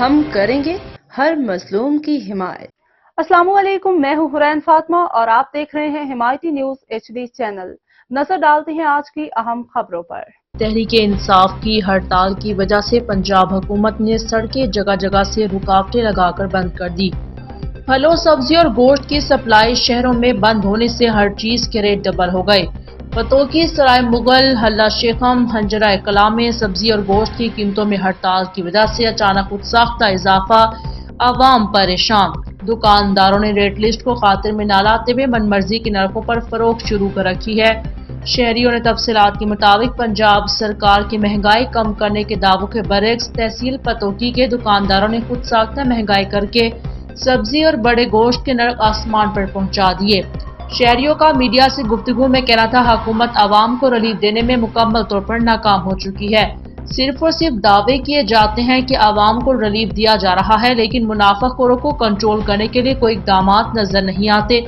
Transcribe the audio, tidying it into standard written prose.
ہم کریں گے ہر مظلوم کی حمایت۔ السلام علیکم، میں ہوں حرین فاطمہ اور آپ دیکھ رہے ہیں حمایتی نیوز HD چینل۔ نظر ڈالتے ہیں آج کی اہم خبروں پر۔ تحریک انصاف کی ہڑتال کی وجہ سے پنجاب حکومت نے سڑکیں جگہ جگہ سے رکاوٹیں لگا کر بند کر دی۔ پھلوں، سبزی اور گوشت کی سپلائی شہروں میں بند ہونے سے ہر چیز کے ریٹ ڈبل ہو گئے۔ پتوکی، سرائے مغل، حلہ شیخم، ہنجرہ کلاں میں سبزی اور گوشت کی قیمتوں میں ہڑتال کی وجہ سے اچانک اتساختہ اضافہ، عوام پریشان۔ دکانداروں نے ریٹ لسٹ کو خاطر میں نہ لاتے ہوئے من مرضی کے نرخوں پر فروخت شروع کر رکھی ہے۔ شہریوں نے تفصیلات کے مطابق پنجاب سرکار کی مہنگائی کم کرنے کے دعووں کے برعکس تحصیل پتوکی کے دکانداروں نے خود ساختہ مہنگائی کر کے سبزی اور بڑے گوشت کے نرخ آسمان پر پہنچا دیے۔ شہریوں کا میڈیا سے گفتگو میں کہنا تھا، حکومت عوام کو ریلیف دینے میں مکمل طور پر ناکام ہو چکی ہے۔ صرف اور صرف دعوے کیے جاتے ہیں کہ عوام کو ریلیف دیا جا رہا ہے، لیکن منافع خوروں کو کنٹرول کرنے کے لیے کوئی اقدامات نظر نہیں آتے۔